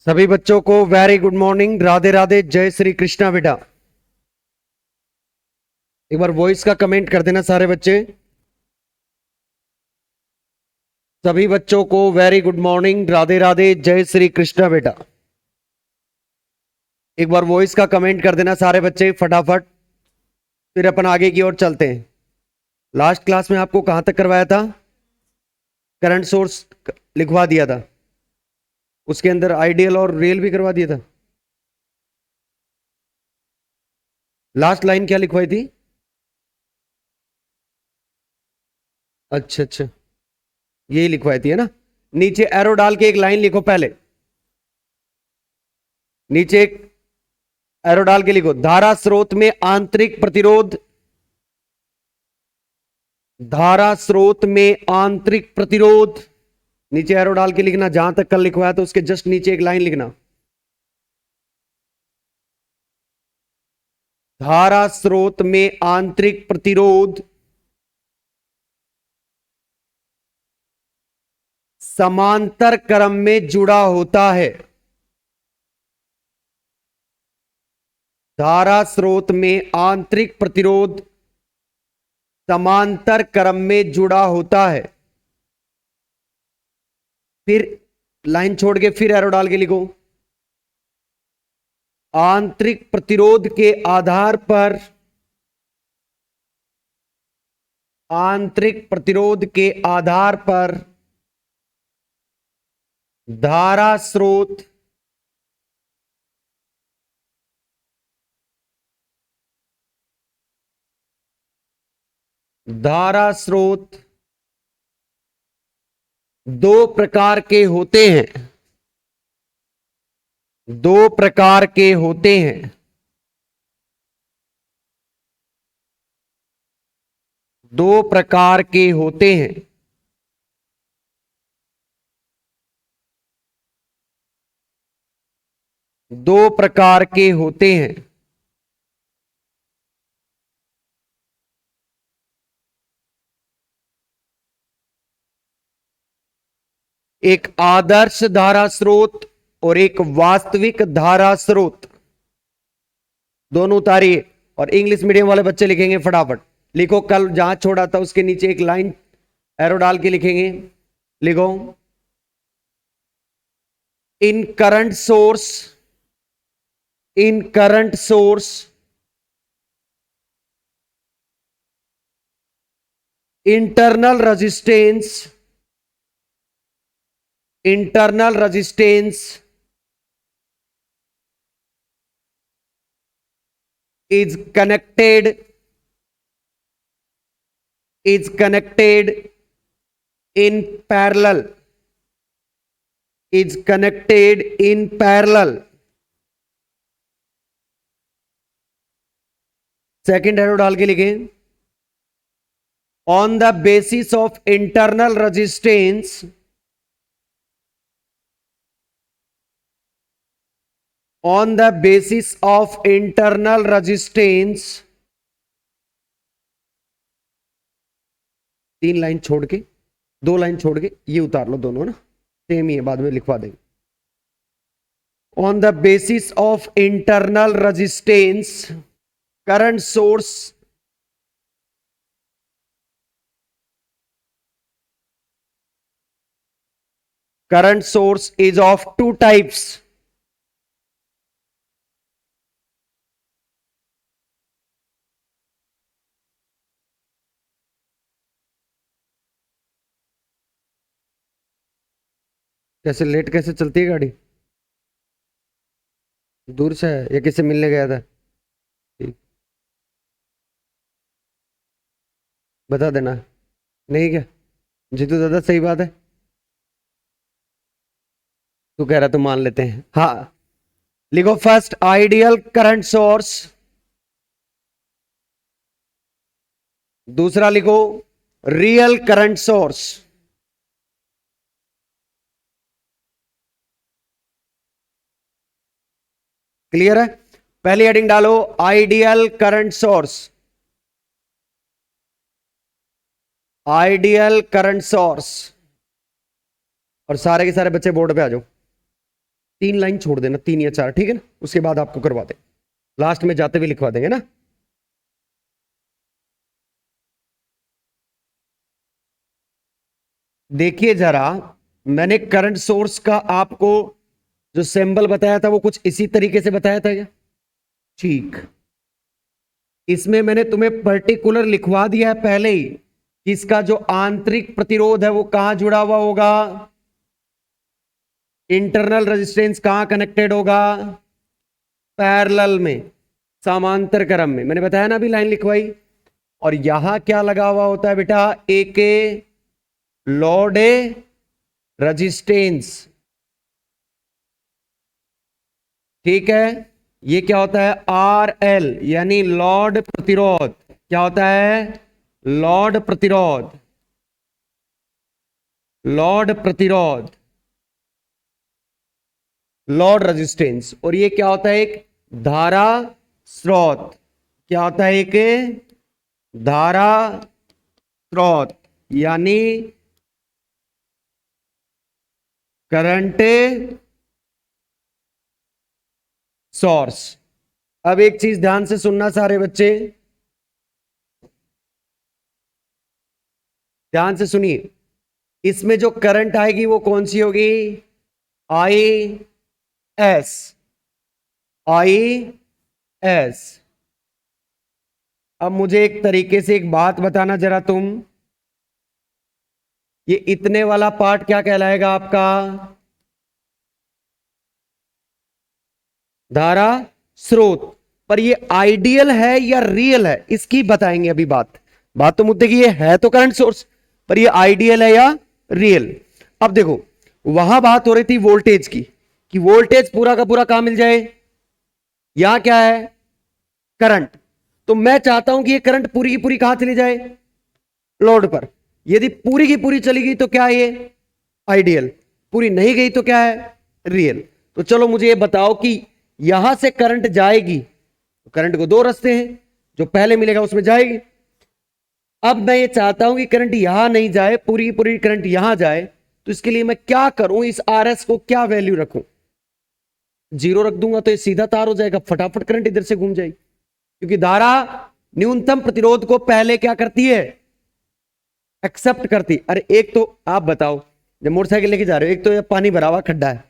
सभी बच्चों को very good morning, Radhe Radhe, जय श्री कृष्णा। बेटा एक बार वॉइस का कमेंट कर देना सारे बच्चे। सभी बच्चों को very good morning, Radhe Radhe, जय श्री कृष्णा। बेटा एक बार वॉइस का कमेंट कर देना सारे बच्चे फटाफट, फिर अपन आगे की ओर चलते हैं। लास्ट क्लास में आपको कहां तक करवाया था? करंट सोर्स लिखवा दिया था, उसके अंदर आइडियल और रियल भी करवा दिया था। लास्ट लाइन क्या लिखवाई थी? अच्छा अच्छा, यही लिखवाई थी है ना। नीचे एरो डाल के एक लाइन लिखो पहले, नीचे एक एरो डाल के लिखो, धारा स्रोत में आंतरिक प्रतिरोध, धारा स्रोत में आंतरिक प्रतिरोध। नीचे एरो डाल के लिखना, जहां तक कल लिखवाया तो उसके जस्ट नीचे एक लाइन लिखना, धारा स्रोत में आंतरिक प्रतिरोध समांतर क्रम में जुड़ा होता है। धारा स्रोत में आंतरिक प्रतिरोध समांतर क्रम में जुड़ा होता है। फिर लाइन छोड़ के फिर एरो डाल के लिखो, आंतरिक प्रतिरोध के आधार पर, आंतरिक प्रतिरोध के आधार पर धारा स्रोत धारा स्रोत दो प्रकार के होते हैं, दो प्रकार के होते हैं। दो प्रकार के होते हैं। दो प्रकार के होते हैं। एक आदर्श धारा स्रोत और एक वास्तविक धारा स्रोत। दोनों उतारिए और इंग्लिश मीडियम वाले बच्चे लिखेंगे फटाफट। लिखो, कल जहां छोड़ा था उसके नीचे एक लाइन एरो डाल के लिखेंगे। लिखो, in current source, in current source internal resistance, internal resistance is connected, is connected in parallel, is connected in parallel। Second arrow डाल के लिखें, on the basis of internal resistance, on the basis of internal resistance। तीन line छोड़ के, दो line छोड़ के ये उतार लो, दोनों ना सेम ही है, बाद में लिखवा देंगे। on the basis of internal resistance current source, current source is of two types। कैसे लेट कैसे चलती है गाड़ी? दूर से है या किससे मिलने गया था? ठीक, बता देना। नहीं क्या जीतू दादा, सही बात है, तू कह रहा तो मान लेते हैं। हाँ, लिखो फर्स्ट आइडियल करंट सोर्स, दूसरा लिखो रियल करंट सोर्स। क्लियर है? पहली हेडिंग डालो, ideal current source, ideal current source. और सारे के सारे बच्चे बोर्ड पे आ जाओ। 3 लाइन छोड़ देना, 3 या 4, ठीक है ना, उसके बाद आपको करवा दे, लास्ट में जाते हुए लिखवा देंगे ना। देखिए जरा, मैंने करंट सोर्स का आपको जो सिंबल बताया था वो कुछ इसी तरीके से बताया था क्या? ठीक, इसमें मैंने तुम्हें पर्टिकुलर लिखवा दिया है पहले ही कि इसका जो आंतरिक प्रतिरोध है वो कहां जुड़ा हुआ होगा, इंटरनल रेजिस्टेंस कहां कनेक्टेड होगा, पैरेलल में, समांतर क्रम में, मैंने बताया ना अभी लाइन लिखवाई। और यहां क्या लगा हुआ होता है बेटा, एक लोड रेजिस्टेंस, ठीक है, ये क्या होता है, आर एल, यानी लॉर्ड प्रतिरोध, क्या होता है, लॉर्ड प्रतिरोध, लॉर्ड प्रतिरोध, लॉर्ड रेजिस्टेंस। और ये क्या होता है, एक धारा स्रोत, क्या होता है, एक धारा स्रोत, यानी करंट सोर्स। अब एक चीज ध्यान से सुनना सारे बच्चे, ध्यान से सुनिए, इसमें जो करंट आएगी वो कौन सी होगी, आई एस, आई एस। अब मुझे एक तरीके से एक बात बताना जरा तुम, ये इतने वाला पार्ट क्या कहलाएगा आपका, धारा स्रोत। पर ये आइडियल है या रियल है, इसकी बताएंगे अभी बात। बात तो मुद्दे की ये है तो करंट सोर्स, पर ये आइडियल है या रियल। अब देखो, वहां बात हो रही थी वोल्टेज की, कि वोल्टेज पूरा का पूरा कहां मिल जाए, यहां क्या है, करंट। तो मैं चाहता हूं कि ये करंट पूरी की पूरी कहां चली जाए, लोड पर। यदि पूरी की पूरी चली गई तो क्या है ये, आइडियल, पूरी नहीं गई तो क्या है, रियल। तो चलो मुझे ये बताओ कि यहां से करंट जाएगी, तो करंट को दो रास्ते हैं, जो पहले मिलेगा उसमें जाएगी। अब मैं ये चाहता हूं कि करंट यहां नहीं जाए, पूरी की पूरी करंट यहां जाए, तो इसके लिए मैं क्या करूं, इस आर एस को क्या वैल्यू रखूं, 0 रख दूंगा तो ये सीधा तार हो जाएगा, फटाफट करंट इधर से घूम जाएगी, क्योंकि धारा न्यूनतम प्रतिरोध को पहले क्या करती है, एक्सेप्ट करती। अरे एक तो आप बताओ, जब मोटरसाइकिल लेके जा रहे हो, एक तो ये पानी भरा हुआ खड्डा है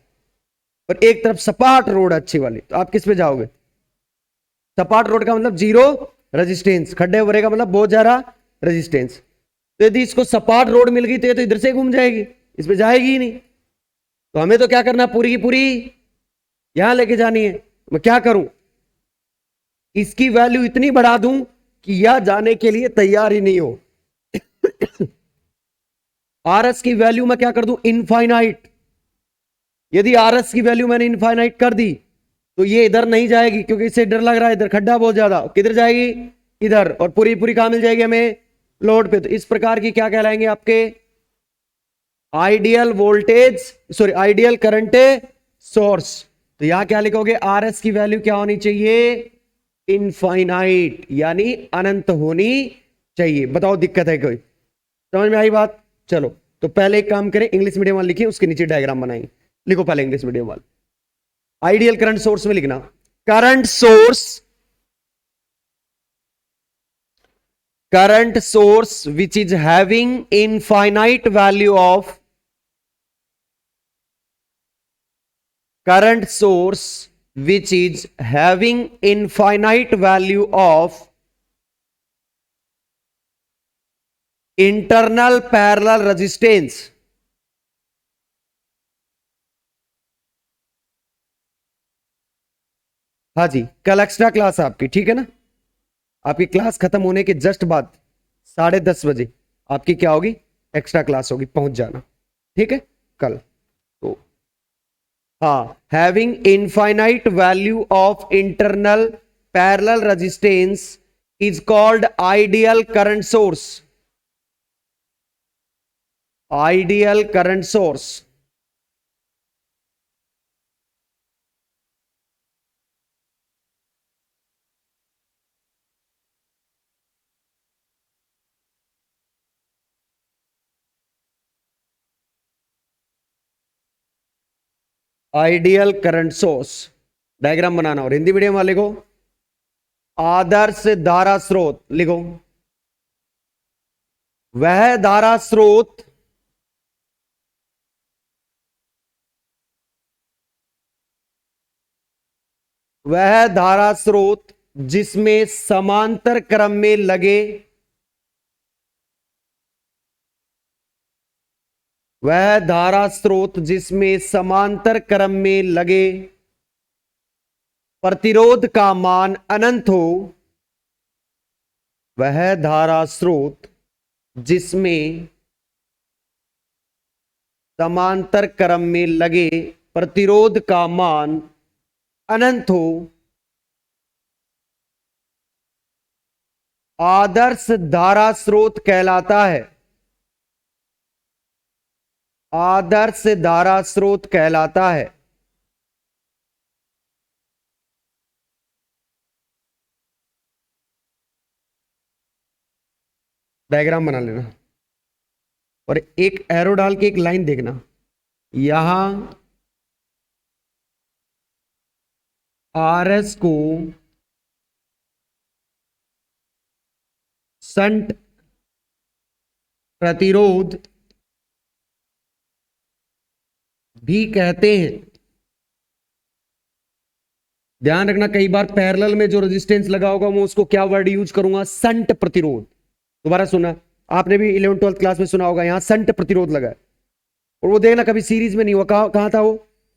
और एक तरफ सपाट रोड अच्छी वाली, तो आप किस पे जाओगे, सपाट रोड का मतलब जीरो रेजिस्टेंस, खड्डे भरे का मतलब बहुत ज्यादा रेजिस्टेंस। तो यदि इसको सपाट रोड मिल गई तो ये तो इधर से घूम जाएगी, इस पे जाएगी ही नहीं। तो हमें तो क्या करना है, पूरी की पूरी यहां लेके जानी है। मैं क्या करूं, इसकी वैल्यू इतनी बढ़ा दूं कि यह जाने के लिए तैयार ही नहीं हो। आरएस की वैल्यू मैं क्या कर दूं, इनफाइनाइट। यदि आरएस की वैल्यू मैंने इनफाइनाइट कर दी तो ये इधर नहीं जाएगी, क्योंकि इससे डर लग रहा है, इधर खड्डा बहुत ज्यादा, किधर जाएगी, इधर, और पूरी पूरी कहां मिल जाएगी हमें, लोड पे। तो इस प्रकार की क्या कहलाएंगे आपके, ideal voltage, sorry ideal current source. तो यहां क्या लिखोगे, आरएस की वैल्यू क्या होनी चाहिए, इनफाइनाइट, यानी अनंत होनी चाहिए। बताओ दिक्कत है कोई, समझ में आई बात। चलो, तो पहले एक काम करें, इंग्लिश मीडियम वाले लिखिए, उसके नीचे डायग्राम बनाएंगे। लिखो पहले इंग्लिश मीडियम वाले, आइडियल करंट सोर्स में लिखना, current source, current source which is having infinite value of, current source which is having infinite value of internal parallel resistance। हाँ जी, कल एक्स्ट्रा क्लास है आपकी, ठीक है ना, आपकी क्लास खत्म होने के जस्ट बाद 10:30 बजे आपकी क्या होगी, एक्स्ट्रा क्लास होगी, पहुंच जाना, ठीक है कल। तो हाँ, having infinite value of internal parallel resistance is called ideal current source, ideal current source. Ideal current source diagram बनाना। और हिंदी मीडियम वाले को आदर्श धारा स्रोत लिखो। वह धारा स्रोत वह धारा स्रोत जिसमें समांतर क्रम में लगे वह धारा स्रोत जिसमें समांतर क्रम में लगे प्रतिरोध का मान अनंत हो। वह धारा स्रोत जिसमें समांतर क्रम में लगे प्रतिरोध का मान अनंत हो आदर्श धारा स्रोत कहलाता है। आदर्श धारा स्रोत कहलाता है। डायग्राम बना लेना और एक एरो डाल के एक लाइन देखना। यहां आरएस को संट प्रतिरोध भी कहते हैं। ध्यान रखना, कई बार पैरेलल में जो रेजिस्टेंस लगा होगा मैं उसको क्या वर्ड यूज करूंगा, संट प्रतिरोध। दोबारा सुना, आपने भी 11th 12th क्लास में सुना होगा, यहां संट प्रतिरोध लगा है। और वो देखना कभी सीरीज में नहीं हुआ, कहां था वो,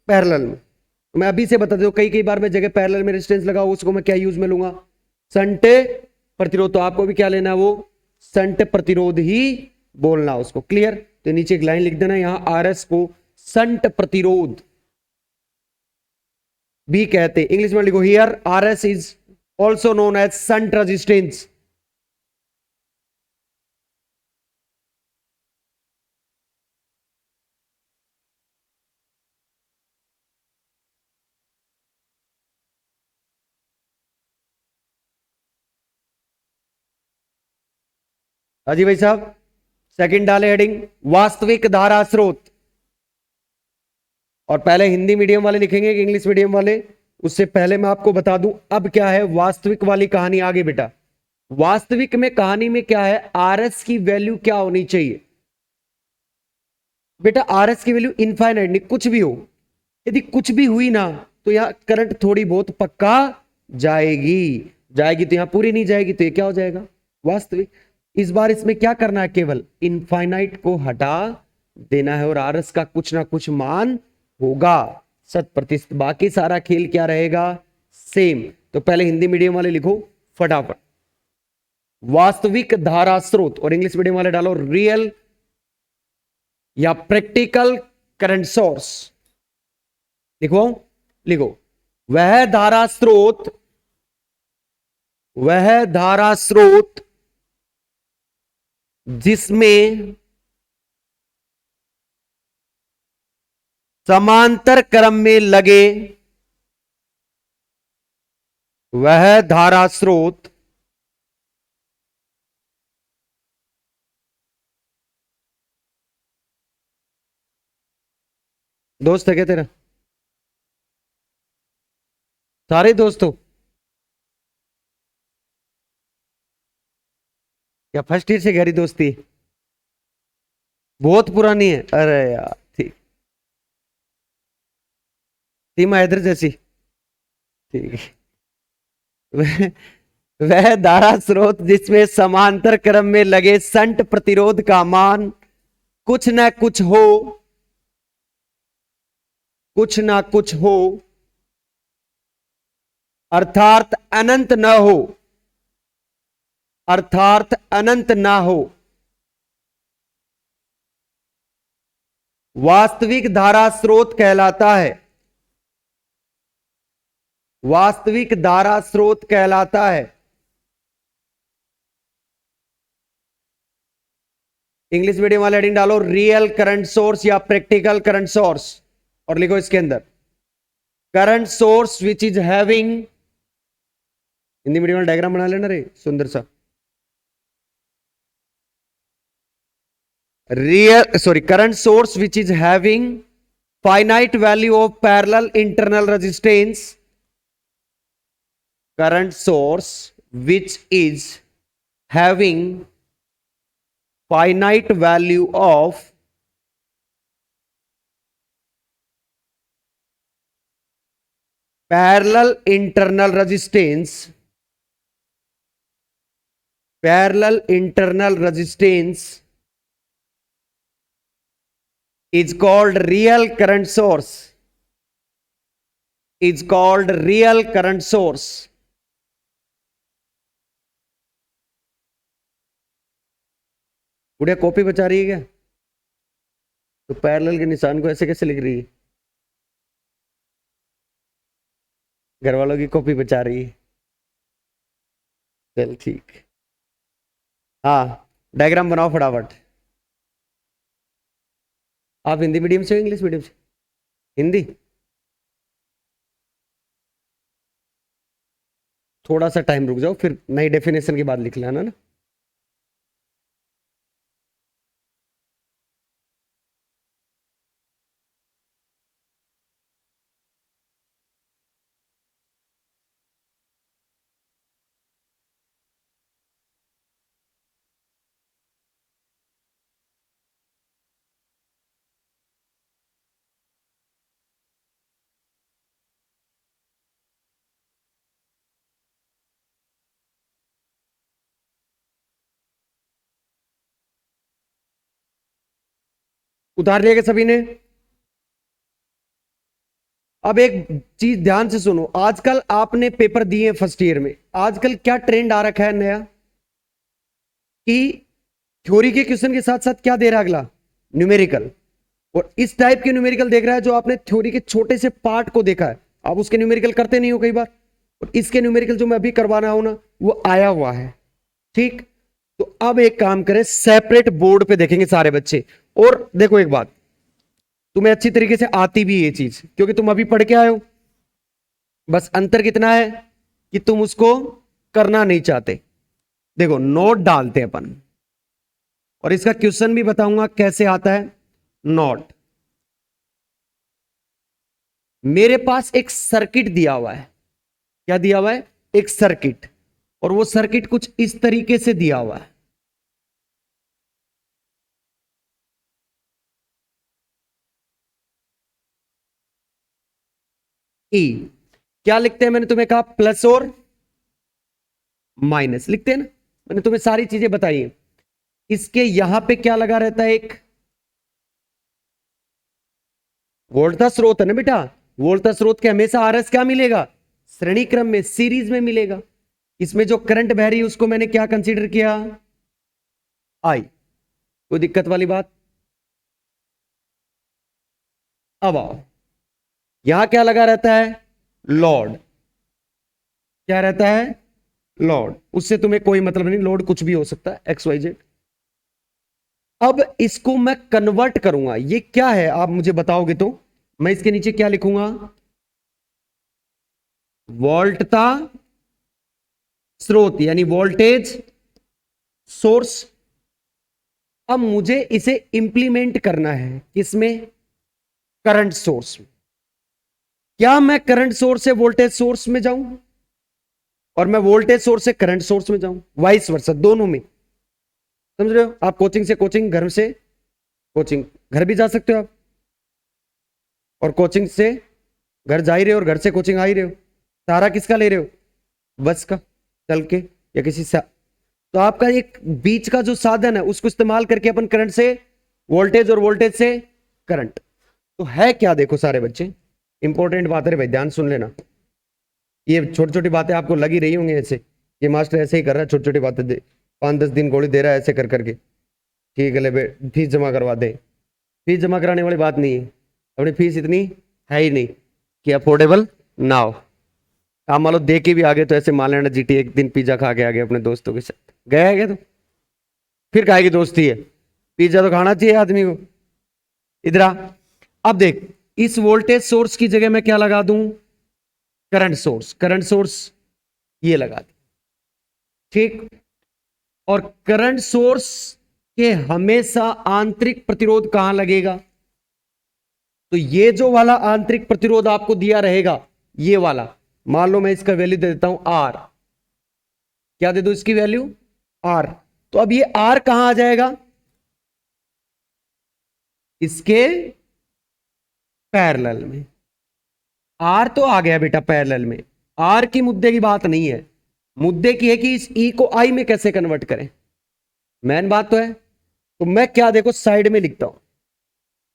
पैरेलल में। तो मैं अभी से बता दूं, कई बार मैं जगह पैरेलल में रेजिस्टेंस लगा हो उसको मैं क्या यूज में लूंगा, संट प्रतिरोध। तो आपको भी क्या लेना है, वो संट प्रतिरोध ही बोलना उसको। क्लियर। तो नीचे एक लाइन लिख देना, यहां आरएस को संट प्रतिरोध भी कहते। इंग्लिश में लिखो, here RS is also known as shunt resistance. अजी भाई साहब, सेकंड डाले हेडिंग वास्तविक धारा स्रोत। और पहले हिंदी मीडियम वाले लिखेंगे कि इंग्लिश मीडियम वाले, उससे पहले मैं आपको बता दूं अब क्या है वास्तविक वाली कहानी। आगे बेटा, वास्तविक में कहानी में क्या है, आरएस की वैल्यू क्या होनी चाहिए बेटा। आरएस की वैल्यू इनफाइनाइट नहीं, कुछ भी हो। यदि कुछ भी हुई ना तो यहां करंट थोड़ी बहुत पक्का जाएगी। जाएगी तो यहां पूरी नहीं जाएगी तो ये क्या हो जाएगा, वास्तविक। इस बार इसमें क्या करना है, केवल इनफाइनाइट को हटा देना है और आरएस का कुछ ना कुछ मान होगा 100%। बाकी सारा खेल क्या रहेगा, सेम। तो पहले हिंदी मीडियम वाले लिखो फटाफट, वास्तविक धारा स्रोत। और इंग्लिश मीडियम वाले डालो रियल या प्रैक्टिकल करंट सोर्स। लिखो लिखो, वह धारा स्रोत जिसमें समांतर क्रम में लगे वह धारा स्रोत दोस्त है क्या तेरा, सारे दोस्तों या फर्स्ट ईयर से गहरी दोस्ती है? बहुत पुरानी है, अरे यार ठीक। सीमा हैदर जैसी, ठीक है। वह वह धारा स्रोत जिसमें समांतर क्रम में लगे संट प्रतिरोध का मान कुछ ना कुछ हो, कुछ ना कुछ हो, अर्थात अनंत न हो, अर्थात अनंत ना हो, वास्तविक धारा स्रोत कहलाता है। वास्तविक धारा स्रोत कहलाता है। इंग्लिश मीडियम वाले हेडिंग डालो रियल करंट सोर्स या प्रैक्टिकल करंट सोर्स। और लिखो इसके अंदर current source which is having, Hindi medium वाला डायग्राम बना लेना रे सुंदर सा, real current source which is having finite value of parallel internal resistance current source which is having finite value of parallel internal resistance is called real current source, is called real current source. गुड़िया copy बचा रही है क्या? तो parallel के निशान को ऐसे कैसे लिख रही है? घर वालों की कॉपी बचा रही है। चल ठीक। हाँ, डायग्राम बनाओ फटाफट। आप हिंदी मीडियम से हो इंग्लिश मीडियम से? हिंदी। थोड़ा सा टाइम रुक जाओ, फिर नई डेफिनेशन के बाद लिख लेना ना। उतार लिया सभी ने? अब एक चीज ध्यान से सुनो, आजकल आपने पेपर दिए फर्स्ट ईयर में, आजकल क्या ट्रेंड आ रखा है नया कि थ्योरी के क्वेश्चन के साथ साथ क्या दे रहा है अगला? न्यूमेरिकल। और इस टाइप के न्यूमेरिकल देख रहा है जो आपने थ्योरी के छोटे से पार्ट को देखा है, आप उसके न्यूमेरिकल करते नहीं हो कई बार, और इसके न्यूमेरिकल जो मैं अभी करवाना हूं ना वो आया हुआ है। ठीक, तो अब एक काम करें, सेपरेट बोर्ड पे देखेंगे सारे बच्चे। और देखो एक बात, तुम्हें अच्छी तरीके से आती भी ये चीज, क्योंकि तुम अभी पढ़ के आए हो। बस अंतर कितना है कि तुम उसको करना नहीं चाहते। देखो नोट डालते हैं अपन, और इसका क्वेश्चन भी बताऊंगा कैसे आता है। नोट, मेरे पास एक सर्किट दिया हुआ है। क्या दिया हुआ है? एक सर्किट। और वो सर्किट कुछ इस तरीके से दिया हुआ है। ई क्या लिखते हैं? मैंने तुम्हें कहा प्लस और माइनस लिखते हैं ना, मैंने तुम्हें सारी चीजें बताई हैं। इसके यहां पे क्या लगा रहता है? एक वोल्टता स्रोत है ना बेटा। वोल्टता स्रोत के हमेशा आरएस क्या मिलेगा? श्रेणी क्रम में, सीरीज में मिलेगा। इसमें जो करंट बह रही है उसको मैंने क्या कंसीडर किया? आई। कोई दिक्कत वाली बात? अब आओ, यहां क्या लगा रहता है? लोड। क्या रहता है? लोड। उससे तुम्हें कोई मतलब नहीं, लोड कुछ भी हो सकता है, एक्स वाई जेड। अब इसको मैं कन्वर्ट करूंगा, ये क्या है आप मुझे बताओगे तो मैं इसके नीचे क्या लिखूंगा? वोल्टता स्रोत, यानी वोल्टेज सोर्स। अब मुझे इसे इंप्लीमेंट करना है किसमें? करंट सोर्स में। क्या मैं करंट सोर्स से वोल्टेज सोर्स में जाऊं और मैं वोल्टेज सोर्स से करंट सोर्स में जाऊं, वाइस वर्सा, दोनों में? समझ रहे हो? आप कोचिंग से कोचिंग, घर से कोचिंग, घर भी जा सकते हो आप, और कोचिंग से घर जा ही रहे हो और घर से कोचिंग आ ही रहे हो। सहारा किसका ले रहे हो? बस का, चल के, या किसी से। तो आपका एक बीच का जो साधन है उसको इस्तेमाल करके अपन करंट से वोल्टेज और वोल्टेज से करंट। तो है क्या? देखो सारे बच्चे, इंपॉर्टेंट बात है भाई, ध्यान सुन लेना। ये छोटी छोटी बातें आपको लगी रही होंगी ऐसे, ये मास्टर ऐसे ही कर रहा है, छोटी छोटी बातें दे, 5-10 दिन गोली दे रहा है ऐसे कर करके। ठीक है, ले फीस जमा करवा दे। फीस जमा कराने वाली बात नहीं है, अपनी फीस इतनी है ही नहीं कि अफोर्डेबल ना हो। आप मान लो दे के भी आ गए तो ऐसे मान लेना जीटी एक दिन पिज्जा खा के आ गए अपने दोस्तों के साथ, गया है क्या? तो फिर काहे की दोस्ती है? पिज्जा तो खाना चाहिए आदमी को। इधर आ, अब देख, इस वोल्टेज सोर्स की जगह मैं क्या लगा दूं? Current source. करंट सोर्स ये लगा दे, ठीक। और करंट सोर्स के हमेशा आंतरिक प्रतिरोध कहां लगेगा? तो ये जो वाला आंतरिक प्रतिरोध आपको दिया रहेगा, ये वाला, मान लो मैं इसका वैल्यू दे देता हूं आर। क्या दे दूं इसकी वैल्यू? आर। तो अब ये आर कहां आ जाएगा? इसके पैरेलल में। आर तो आ गया बेटा पैरेलल में। आर की मुद्दे की बात नहीं है, मुद्दे की है कि इस ई को आई में कैसे कन्वर्ट करें। मेन बात तो है। तो मैं क्या, देखो साइड में लिखता हूं,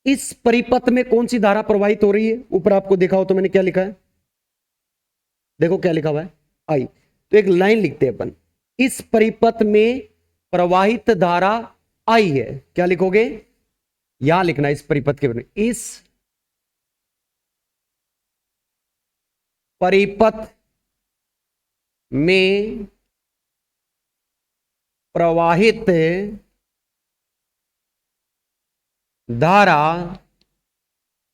इस परिपथ में कौन सी धारा प्रवाहित हो रही है। ऊपर आपको देखा हो तो मैंने क्या लिखा है, देखो क्या लिखा हुआ है, आई। तो एक लाइन लिखते हैं अपन, इस परिपथ में प्रवाहित धारा आई है। क्या लिखोगे? यहां लिखना इस परिपथ के बारे में, इस परिपथ में प्रवाहित धारा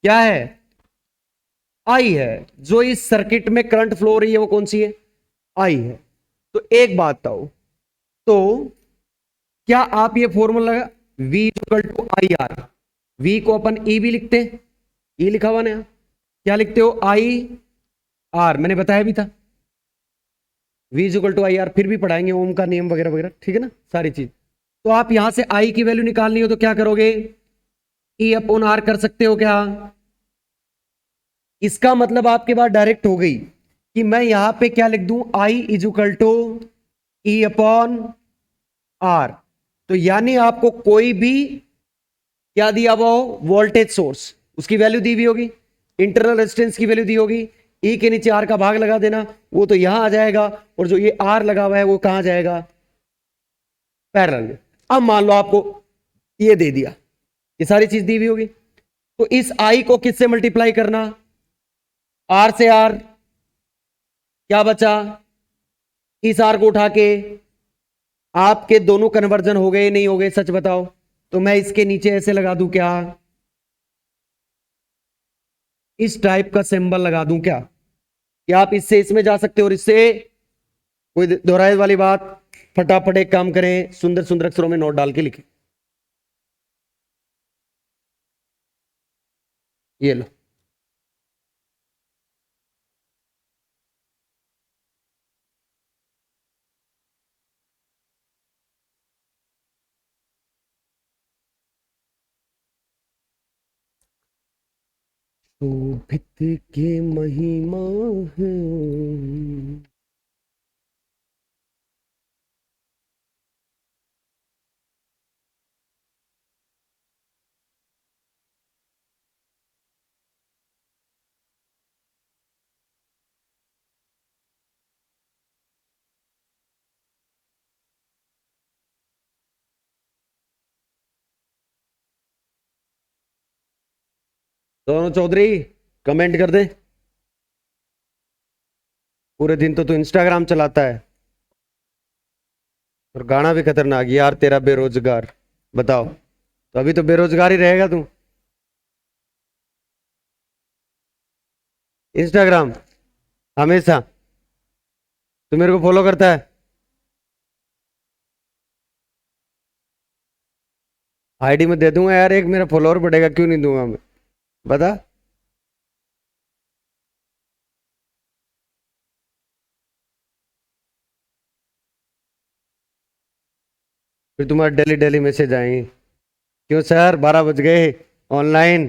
क्या है? आई है। जो इस सर्किट में करंट फ्लो हो रही है वो कौन सी है? आई है। तो एक बात बताओ, तो क्या आप ये formula V equal to I R, V को अपन ई भी लिखते हैं, ई लिखा हुआ ना, क्या लिखते हो? आई आर, मैंने बताया भी था। V equal to I R, फिर भी पढ़ाएंगे ओम का नियम वगैरह वगैरह, ठीक है ना, सारी चीज। तो आप यहां से आई की वैल्यू निकालनी हो तो क्या करोगे? ई अपॉन आर कर सकते हो क्या? इसका मतलब आपके पास डायरेक्ट हो गई कि मैं यहां पे क्या लिख दूं, I is equal to E upon R. तो यानी आपको कोई भी क्या दिया हुआ हो, वोल्टेज सोर्स, उसकी वैल्यू दी हुई होगी, इंटरनल रेजिस्टेंस की वैल्यू दी होगी, ई के नीचे आर का भाग लगा देना, वो तो यहां आ जाएगा, और जो ये आर लगा हुआ है वो कहां जाएगा? पैरेलल में। अब मान लो आपको ये दे दिया, ये सारी चीज दी हुई होगी, तो इस आई को किससे मल्टीप्लाई करना? आर से आर, क्या बचा? इस आर को उठा के, आपके दोनों कन्वर्जन हो गए नहीं हो गए, सच बताओ। तो मैं इसके नीचे ऐसे लगा दूं क्या, इस टाइप का सिंबल लगा दूं क्या, कि आप इससे इसमें जा सकते हो और इससे, कोई दोहराए वाली बात। फटाफट एक काम करें, सुंदर सुंदर अक्षरों में नोट डाल के लिखें, ये लो। शोभित के महिमा है। दोनों चौधरी कमेंट कर दे। पूरे दिन तो तू इंस्टाग्राम चलाता है, और गाना भी खतरनाक, यार तेरा बेरोजगार। बताओ, तो अभी तो बेरोजगार ही रहेगा तू। इंस्टाग्राम हमेशा। तू मेरे को फॉलो करता है? आईडी में दे दूंगा यार, एक मेरा फॉलोअर बढ़ेगा, क्यों नहीं दूंगा मैं, बता। फिर तुम्हारे डेली डेली मैसेज आएंगे, क्यों सर 12 बज गए, ऑनलाइन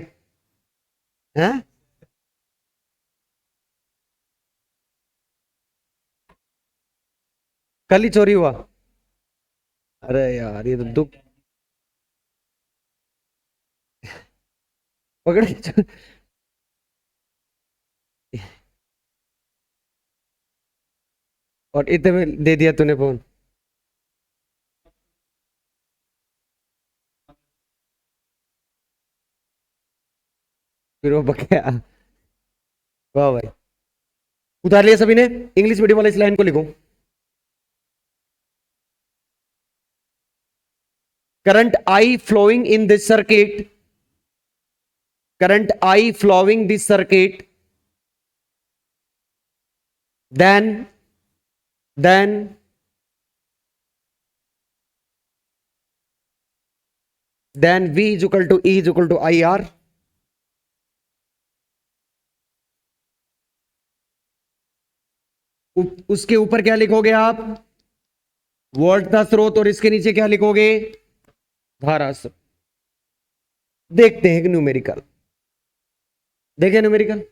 हैं? कल ही चोरी हुआ? अरे यार ये तो दुख। पकड़ के और इतने में दे दिया तूने फोन। फिर वो बकाया। वाह भाई, उतार लिया सभी ने। इंग्लिश मीडियम वाले इस लाइन को लिखो, current I flowing in this circuit, current I flowing this circuit, then then then V is equal to E is equal to IR, उसके ऊपर क्या लिखोगे आप? वोल्ट का स्रोत, और इसके नीचे क्या लिखोगे? धारा स्रोत। देखते हैं न्यूमेरिकल, देखें न्यूमेरिकल।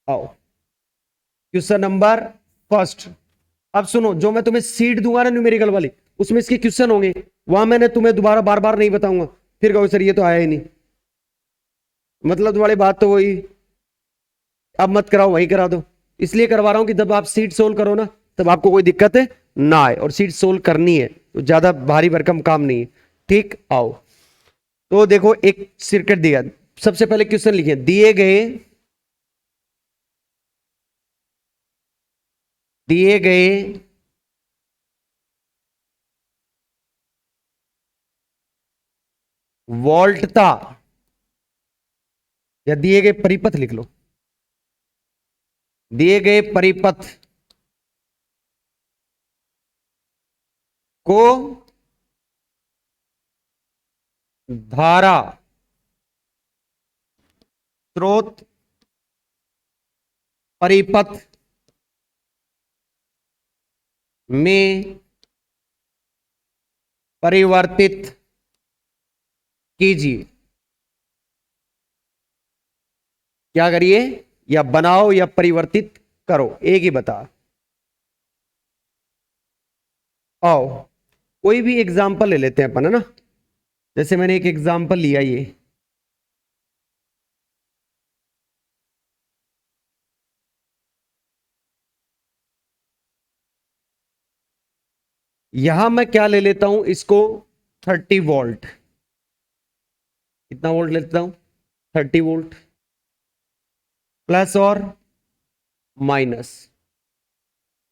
आओ क्वेश्चन नंबर फर्स्ट। अब सुनो, जो मैं तुम्हें सीट दूंगा ना न्यूमेरिकल वाली, उसमें इसके क्वेश्चन होंगे, वहां मैंने तुम्हें दोबारा बार बार नहीं बताऊंगा, फिर कहो सर ये तो आया ही नहीं। मतलब तुम्हारी बात तो वही, अब मत कराओ वही करा दो। इसलिए करवा रहा हूं कि जब आप सीट सोल्व करो ना, तब आपको कोई दिक्कत है ना आए, और सीट सोल्व करनी है तो ज्यादा भारी भरकम काम नहीं है। ठीक, आओ। तो देखो एक सर्किट दिया, सबसे पहले क्वेश्चन लिखे, दिए गए वोल्टता, या दिए गए परिपथ लिख लो, दिए गए परिपथ को धारा स्रोत परिपथ में परिवर्तित कीजिए। क्या करिए? या बनाओ या परिवर्तित करो, एक ही बता। आओ कोई भी एग्जाम्पल ले लेते हैं अपन, है ना। जैसे मैंने एक एग्जाम्पल लिया, ये यहां मैं क्या ले लेता हूं इसको, 30 वोल्ट। कितना वोल्ट लेता हूं? 30 वोल्ट, प्लस और माइनस।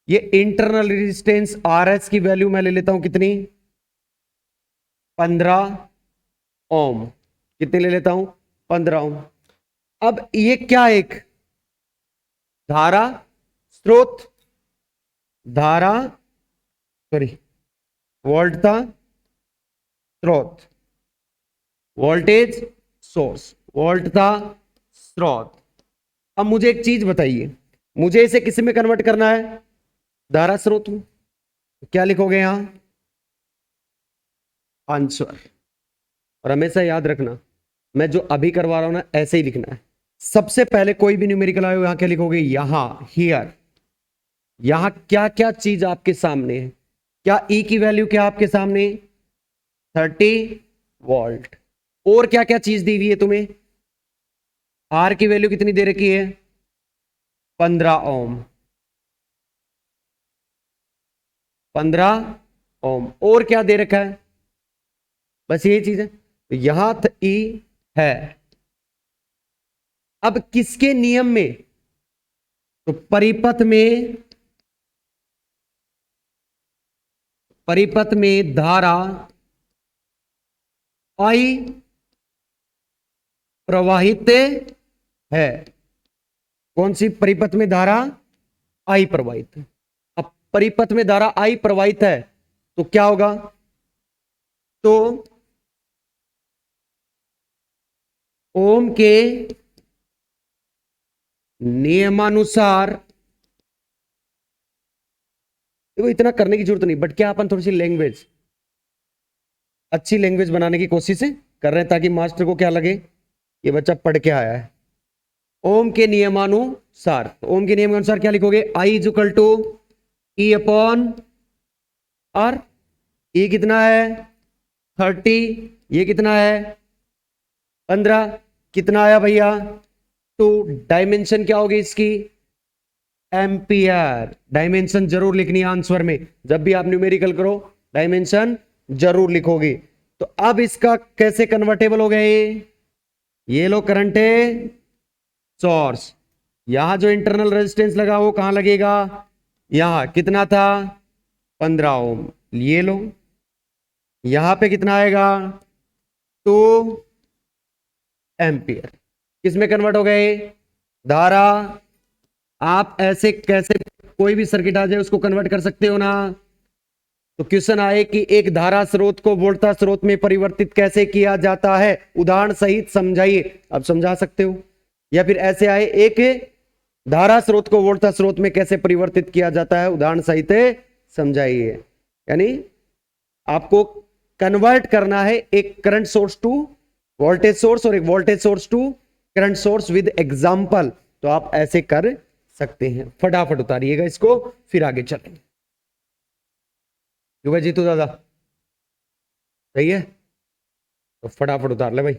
ये इंटरनल रेजिस्टेंस आर एस की वैल्यू मैं ले लेता हूं कितनी? 15 ओम। कितने ले लेता हूं? 15 ओम। अब ये क्या, एक धारा स्रोत, धारा सॉरी वोल्ट था स्रोत, वोल्टेज सोर्स, वोल्ट था स्रोत। अब मुझे एक चीज बताइए, मुझे इसे किस में कन्वर्ट करना है? धारा स्रोत में। क्या लिखोगे यहां? आंसर। और हमेशा याद रखना, मैं जो अभी करवा रहा हूं ना, ऐसे ही लिखना है। सबसे पहले कोई भी न्यूमेरिकल आए यहां क्या लिखोगे? यहां, हियर। यहां क्या क्या चीज आपके सामने है? क्या ई की वैल्यू क्या आपके सामने? 30 वोल्ट। और क्या क्या चीज दी हुई है तुम्हें? आर की वैल्यू कितनी दे रखी है? 15 ओम। 15 ओम। और क्या दे रखा है? बस यही चीज है। तो यहां ई है। अब किसके नियम में? तो परिपथ में धारा आई प्रवाहित है। कौन सी परिपथ में धारा? आई प्रवाहित है। अब परिपथ में धारा आई प्रवाहित है तो क्या होगा? तो ओम के नियमानुसार, देखो इतना करने की जरूरत नहीं, बट क्या अपन थोड़ी सी लैंग्वेज, अच्छी लैंग्वेज बनाने की कोशिश कर रहे हैं, ताकि मास्टर को क्या लगे ये बच्चा पढ़ के आया है। ओम के नियमानुसार, ओम के नियमानुसार क्या लिखोगे? I is equal to E upon R. E कितना है? 30। ये कितना है? 15। कितना आया भैया? 2। डायमेंशन क्या होगी इसकी? एम्पियर। डायमेंशन जरूर लिखनी है आंसर में, जब भी आप न्यूमेरिकल करो डायमेंशन जरूर लिखोगे। तो अब इसका कैसे कन्वर्टेबल हो गए? ये लो करंट है सोर्स, यहां जो इंटरनल रेजिस्टेंस लगा वो कहां लगेगा? यहां। कितना था? 15 ओम। ये लो, यहां पे कितना आएगा? 2 एम्पियर। किसमें कन्वर्ट हो गए? धारा। आप ऐसे कैसे कोई भी सर्किट आ जाए उसको कन्वर्ट कर सकते हो ना। तो क्वेश्चन आए कि एक धारा स्रोत को वोल्टता स्रोत में परिवर्तित कैसे किया जाता है, उदाहरण सहित समझाइए। अब समझा सकते हो। या फिर ऐसे आए, एक धारा स्रोत को वोल्टा स्रोत में कैसे परिवर्तित किया जाता है, उदाहरण सहित समझाइए। यानी आपको कन्वर्ट करना है एक current source to voltage source और एक voltage source to current source with example. तो आप ऐसे कर सकते हैं। फटाफट उतारिएगा इसको, फिर आगे चलेंगे। क्यों भाई जीतू दादा, सही है? तो फटाफट उतार ले भाई।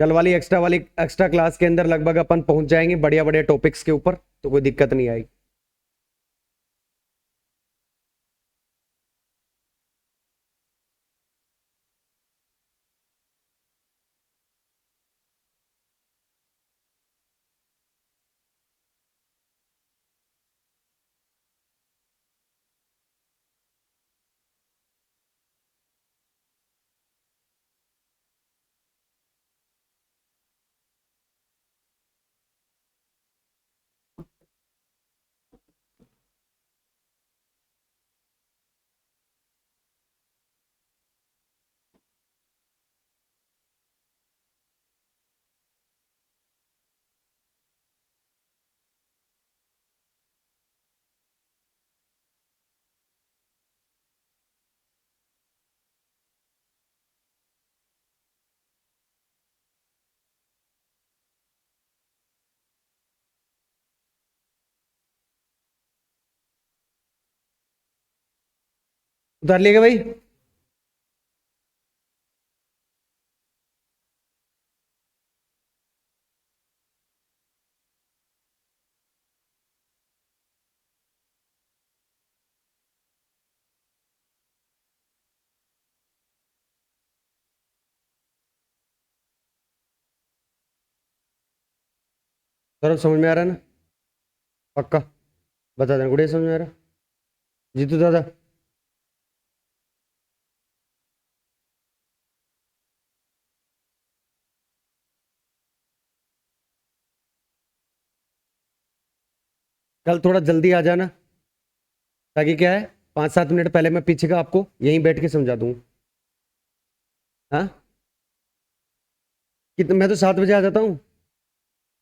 कल वाली एक्स्ट्रा क्लास के अंदर लगभग अपन पहुंच जाएंगे बढ़िया बढ़िया टॉपिक्स के ऊपर, तो कोई दिक्कत नहीं आएगी। उतार लिएगा भाई। सौरभ समझ में आ रहा है ना? पक्का बता देना, गुड़िया समझ में आ रहा? जीतू दादा कल थोड़ा जल्दी आ जाना, ताकि क्या है 5-7 मिनट पहले मैं पीछे का आपको यहीं बैठ के समझा दूँ। हाँ, कितने, मैं तो 7 बजे आ जाता हूँ।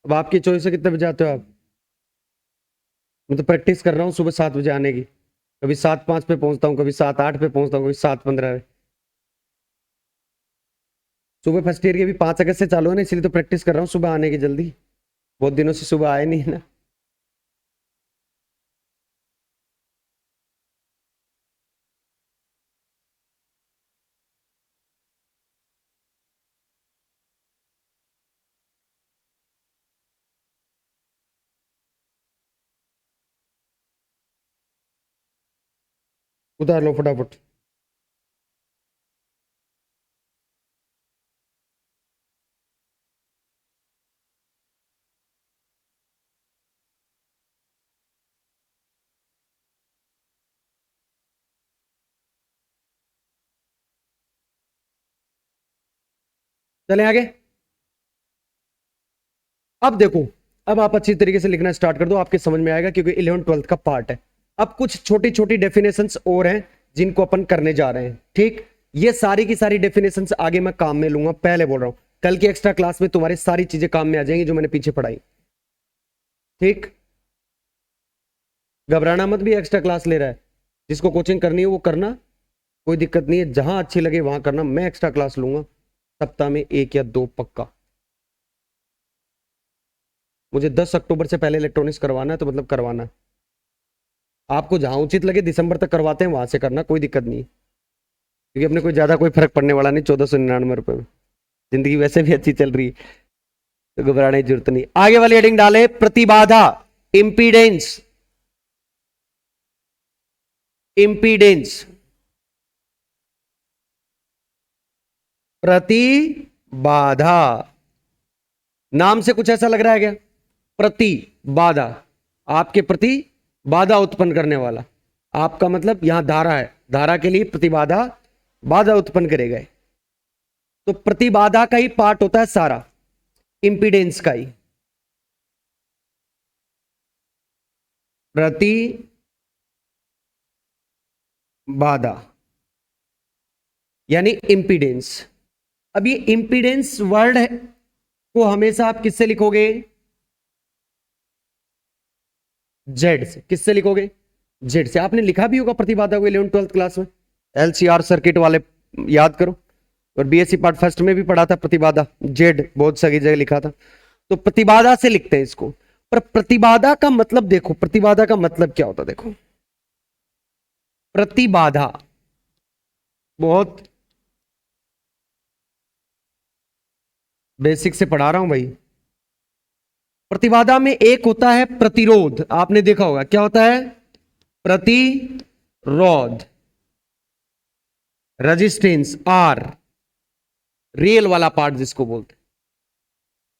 अब आपकी चॉइस है कितने बजे आते हो आप। मैं तो प्रैक्टिस कर रहा हूँ सुबह 7 बजे आने की। कभी 7:05 पे पहुंचता हूँ, कभी 7:08 पे पहुंचता हूँ, कभी 7:15 पे। सुबह फर्स्ट ईयर के भी 5 अगस्त से चालू है ना, इसलिए तो प्रैक्टिस कर रहा हूँ सुबह आने की जल्दी। बहुत दिनों से सुबह आए नहीं है ना। उतार लो फटाफट। चलें आगे। अब देखो, अब आप अच्छी तरीके से लिखना स्टार्ट कर दो, आपके समझ में आएगा, क्योंकि 11th-12th का पार्ट है। अब कुछ छोटी छोटी डेफिनेशंस और हैं जिनको अपन करने जा रहे हैं। ठीक, ये सारी की सारी डेफिनेशंस आगे मैं काम में लूंगा, पहले बोल रहा हूं। कल की एक्स्ट्रा क्लास में तुम्हारी सारी चीजें काम में आ जाएंगी जो मैंने पीछे पढ़ाई। ठीक, घबराना मत, भी एक्स्ट्रा क्लास ले रहा है, जिसको कोचिंग करनी है वो करना, कोई दिक्कत नहीं है, जहां अच्छी लगे वहां करना। मैं एक्स्ट्रा क्लास लूंगा सप्ताह में 1 या 2 पक्का। मुझे 10 अक्टूबर से पहले इलेक्ट्रॉनिक्स करवाना है, तो मतलब करवाना है। आपको जहां उचित लगे दिसंबर तक करवाते हैं, वहां से करना, कोई दिक्कत नहीं है, क्योंकि अपने कोई ज्यादा कोई फर्क पड़ने वाला नहीं। 1499 रुपए में जिंदगी वैसे भी अच्छी चल रही है, तो घबराने की जरूरत नहीं। आगे वाली हेडिंग डाले, प्रतिबाधा, इंपीडेंस। इंपीडेंस, प्रतिबाधा, नाम से कुछ ऐसा लग रहा है क्या? प्रतिबाधा, आपके प्रति बाधा उत्पन्न करने वाला। आपका मतलब यहां धारा है, धारा के लिए प्रतिबाधा बाधा उत्पन्न करेगा। तो प्रतिबाधा का ही पार्ट होता है सारा, इंपीडेंस का ही। प्रति बाधा यानी इंपीडेंस। अब ये इंपीडेंस वर्ड है को हमेशा आप किससे लिखोगे? जेड से। किससे लिखोगे? जेड से। आपने लिखा भी होगा प्रतिबाधा को 11th 12th क्लास में, एलसीआर सर्किट वाले याद करो। और बीएससी पार्ट फर्स्ट में भी पढ़ा था प्रतिबाधा, जेड बहुत सही जगह लिखा था। तो प्रतिबाधा से लिखते हैं इसको। पर प्रतिबाधा का मतलब देखो, प्रतिबाधा का मतलब क्या होता है देखो। प्रतिबाधा बहुत बेसिक से पढ़ा रहा हूं भाई। प्रतिबाधा में एक होता है प्रतिरोध, आपने देखा होगा क्या होता है? प्रतिरोध, रेजिस्टेंस आर, रियल वाला पार्ट जिसको बोलते हैं।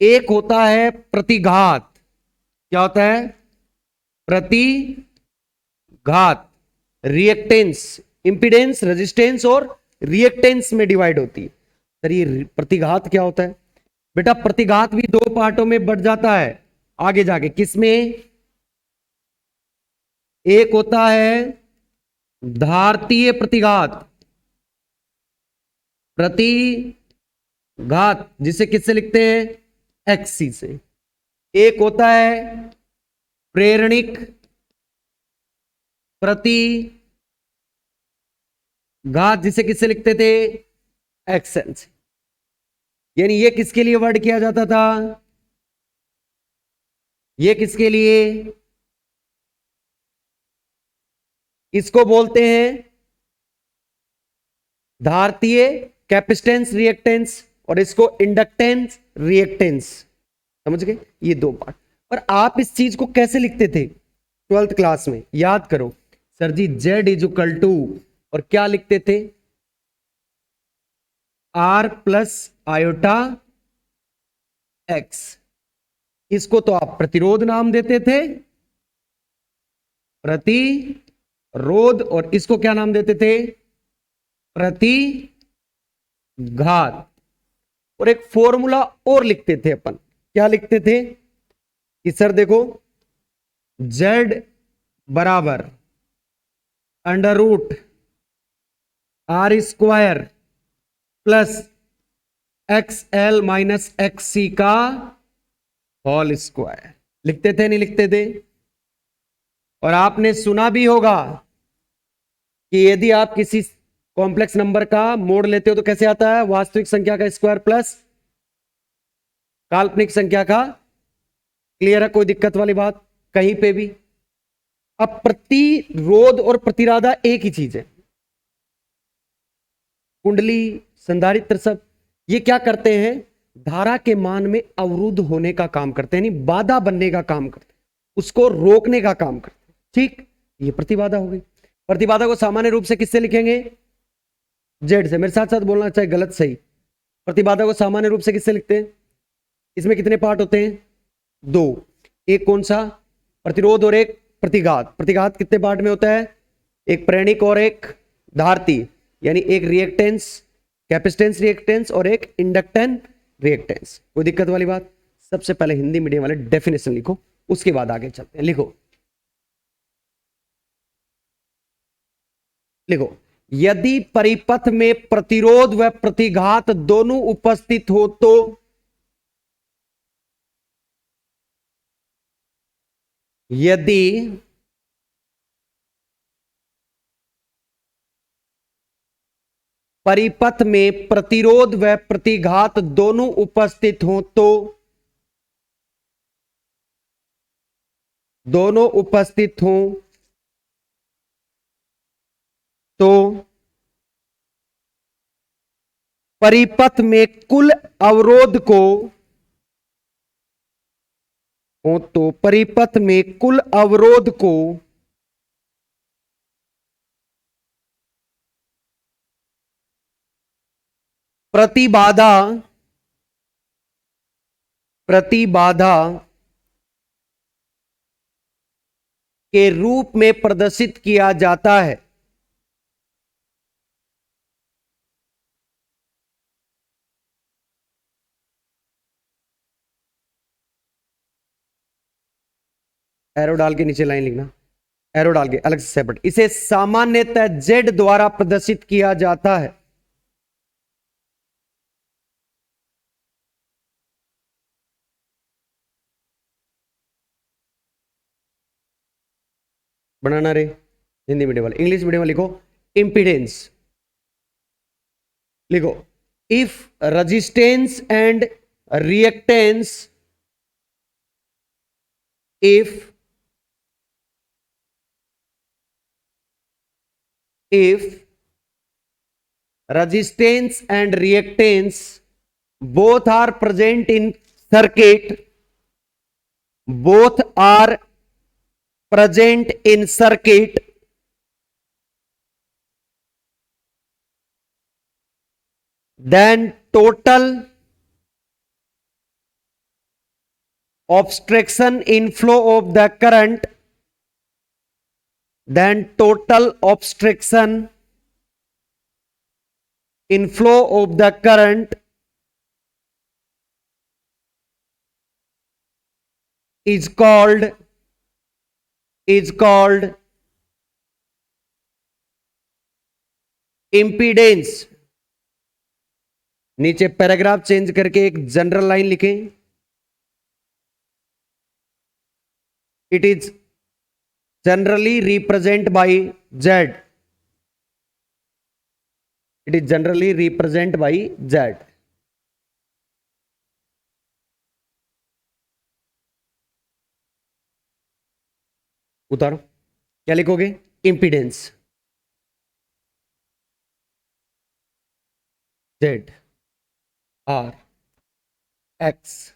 एक होता है प्रतिघात, क्या होता है? प्रतिघात, रिएक्टेंस, इंपीडेंस, रेजिस्टेंस और रिएक्टेंस में डिवाइड होती है। सर ये प्रतिघात क्या होता है? बेटा प्रतिघात भी दो पार्टों में बढ़ जाता है आगे जाके। किसमें? एक होता है धारतीय प्रतिघात, प्रतिघात जिसे किससे लिखते हैं? एक्सी से। एक होता है प्रेरणिक प्रतिघात जिसे किससे लिखते थे? एक्सन से। यानी ये किसके लिए वर्ड किया जाता था? ये किसके लिए? इसको बोलते हैं धारतीय कैपेसिटेंस रिएक्टेंस, और इसको इंडक्टेंस रिएक्टेंस। समझ गए? ये दो पार्ट। और आप इस चीज को कैसे लिखते थे 12th क्लास में? याद करो sir ji, Z is equal to, और क्या लिखते थे? R plus iota x. इसको तो आप प्रतिरोध नाम देते थे, प्रतिरोध, और इसको क्या नाम देते थे? प्रतिघात। और एक फॉर्मूला और लिखते थे अपन, क्या लिखते थे? कि सर देखो, Z बराबर under root R square plus X L minus X C का होल स्क्वायर। लिखते थे नहीं लिखते थे? और आपने सुना भी होगा कि यदि आप किसी कॉम्प्लेक्स नंबर का मोड लेते हो तो कैसे आता है? वास्तविक संख्या का स्क्वायर प्लस काल्पनिक संख्या का। क्लियर है? कोई दिक्कत वाली बात कहीं पे भी? अब प्रतिरोध और प्रतिराधा एक ही चीज है। कुंडली, संधारित्र, सब ये क्या करते हैं? धारा के मान में अवरुद्ध होने का काम करते हैं, यानी बाधा बनने का काम करते हैं, उसको रोकने का काम करते हैं। ठीक, ये प्रतिबाधा हो गई। प्रतिबाधा को सामान्य रूप से किससे लिखेंगे? जेड से। मेरे साथ साथ बोलना चाहे गलत सही। प्रतिबाधा को सामान्य रूप से किससे लिखते हैं? इसमें कितने पार्ट होते हैं? दो। एक कौन सा? प्रतिरोध और एक प्रतिघात। प्रतिघात कितने पार्ट में होता है? एक प्रेरणिक और एक धारती, यानी एक रिएक्टेंस कैपेसिटेंस रिएक्टेंस और एक इंडक्टेंस रिएक्टेंस। कोई दिक्कत वाली बात? सबसे पहले हिंदी मीडियम वाले डेफिनेशन लिखो, उसके बाद आगे चलते हैं। लिखो, लिखो। यदि परिपथ में प्रतिरोध व प्रतिघात दोनों उपस्थित हो तो यदि परिपथ में प्रतिरोध व प्रतिघात दोनों उपस्थित हो तो, दोनों उपस्थित हो तो परिपथ में कुल अवरोध को, हो तो परिपथ में कुल अवरोध को प्रतिबाधा, प्रतिबाधा के रूप में प्रदर्शित किया जाता है। एरो डाल के नीचे लाइन लिखना। एरो डाल के अलग से सेपरेट। इसे सामान्यतः जेड द्वारा प्रदर्शित किया जाता है। बनाना रे, हिंदी मीडियम वाले, इंग्लिश मीडियम वाले लिखो इंपीडेंस। लिखो if resistance and reactance, if if resistance and reactance both are present in circuit, both are present in circuit, then total obstruction in flow of the current, then total obstruction in flow of the current is called impedance। नीचे paragraph change करके एक general line लिखें, it is generally represent by Z, it is generally represent by Z। उतारो, क्या लिखोगे? Impedance Z R X।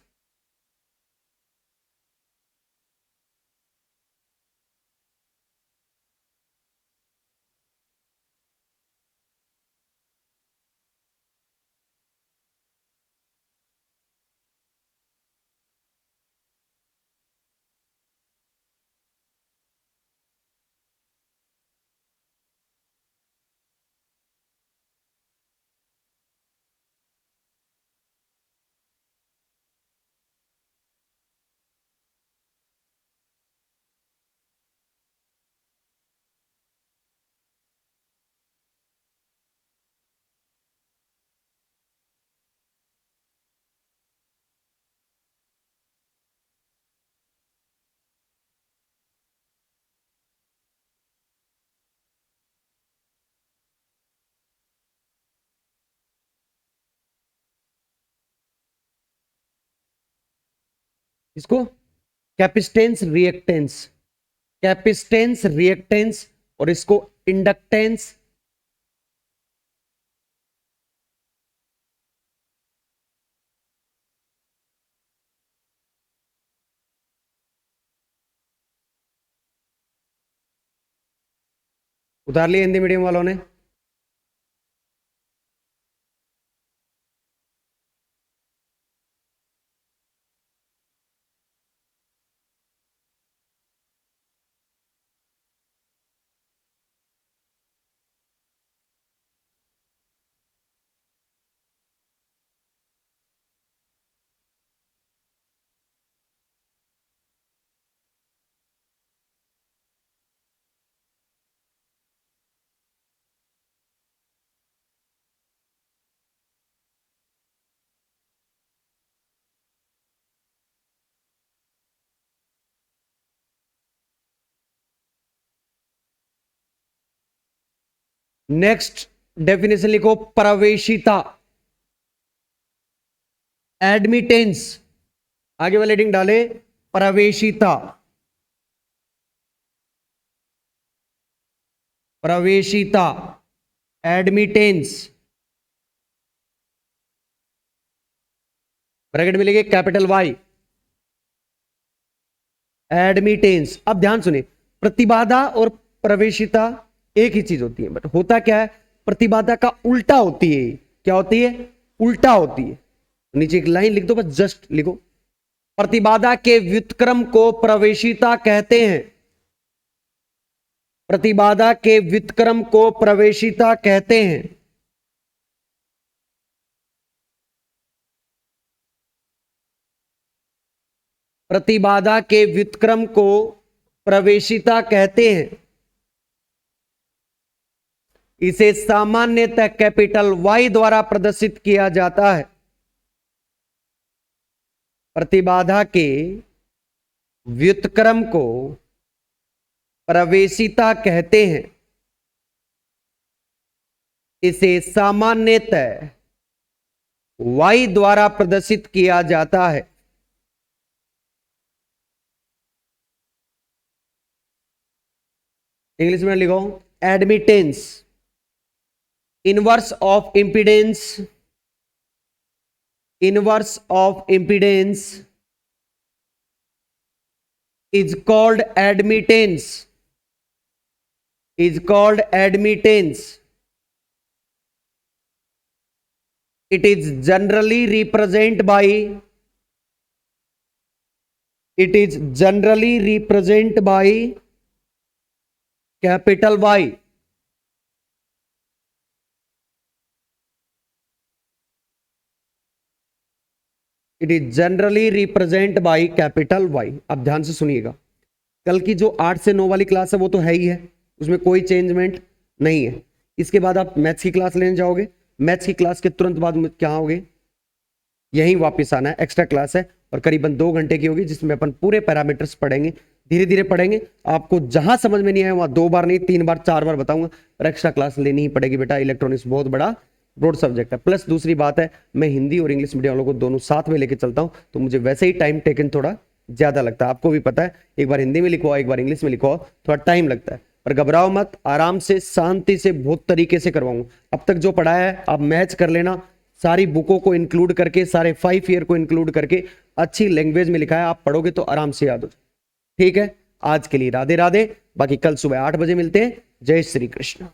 इसको capacitance reactance, capacitance reactance, और इसको इंडक्टेंस। उतार लिया हिंदी मीडियम वालों ने? नेक्स्ट डेफिनेशन लिखो, प्रवेशिता, एडमिटेंस। आगे वाले हेडिंग डाले प्रवेशिता, प्रवेशिता, एडमिटेंस। ब्रैकेट में लिखे कैपिटल वाई, एडमिटेंस। अब ध्यान सुनिए, प्रतिबाधा और प्रवेशिता एक ही चीज होती है, बट होता क्या है, प्रतिबाधा का उल्टा होती है। क्या होती है? उल्टा होती है। नीचे एक लाइन लिख दो, बस जस्ट लिखो, प्रतिबाधा के व्युत्क्रम को प्रवेशिता कहते हैं। प्रतिबाधा के व्युत्क्रम को प्रवेशिता कहते हैं। प्रतिबाधा के व्युत्क्रम को प्रवेशिता कहते हैं। इसे सामान्यतः कैपिटल Y द्वारा प्रदर्शित किया जाता है। प्रतिबाधा के व्युत्क्रम को प्रवेशिता कहते हैं। इसे सामान्यतः Y द्वारा प्रदर्शित किया जाता है। इंग्लिश में लिखो, admittance inverse of impedance, inverse of impedance is called admittance, is called admittance. It is generally represented by, it is generally represented by capital Y. It is generally represent by capital Y. अब ध्यान से सुनिएगा, कल की जो 8 से 9 वाली class है वो तो है ही है, उसमें कोई चेंजमेंट नहीं है। इसके बाद आप मैथ्स की क्लास लेने जाओगे, मैथ्स की क्लास के तुरंत बाद में क्या होगे, यहीं वापस आना है। एक्स्ट्रा क्लास है और करीबन 2 घंटे की होगी, जिसमें अपन पूरे पैरामीटर्स पढ़ेंगे, धीरे धीरे पढ़ेंगे। आपको जहां समझ में नहीं आया वहां 2 बार नहीं 3 बार 4 बार बताऊंगा, और एक्स्ट्रा क्लास लेनी ही पड़ेगी बेटा। इलेक्ट्रॉनिक्स बहुत बड़ा ब्रॉड सब्जेक्ट है। प्लस दूसरी बात है, मैं हिंदी और इंग्लिश मीडियम वालों को दोनों साथ में लेके चलता हूं, तो मुझे वैसे ही टाइम टेकन थोड़ा ज्यादा लगता है। आपको भी पता है, एक बार हिंदी में लिखवाओ एक बार इंग्लिश में लिखवाओ, थोड़ा टाइम लगता है। पर घबराओ मत, आराम से शांति से बहुत तरीके से करवाऊंगा। अब तक जो पढ़ाया है आप मैच कर लेना, सारी बुकों को इंक्लूड करके, सारे 5 ईयर को इंक्लूड करके अच्छी लैंग्वेज में लिखा है। आप पढ़ोगे तो आराम से याद हो। ठीक है, आज के लिए राधे राधे। बाकी कल सुबह 8 बजे मिलते हैं। जय श्री कृष्ण।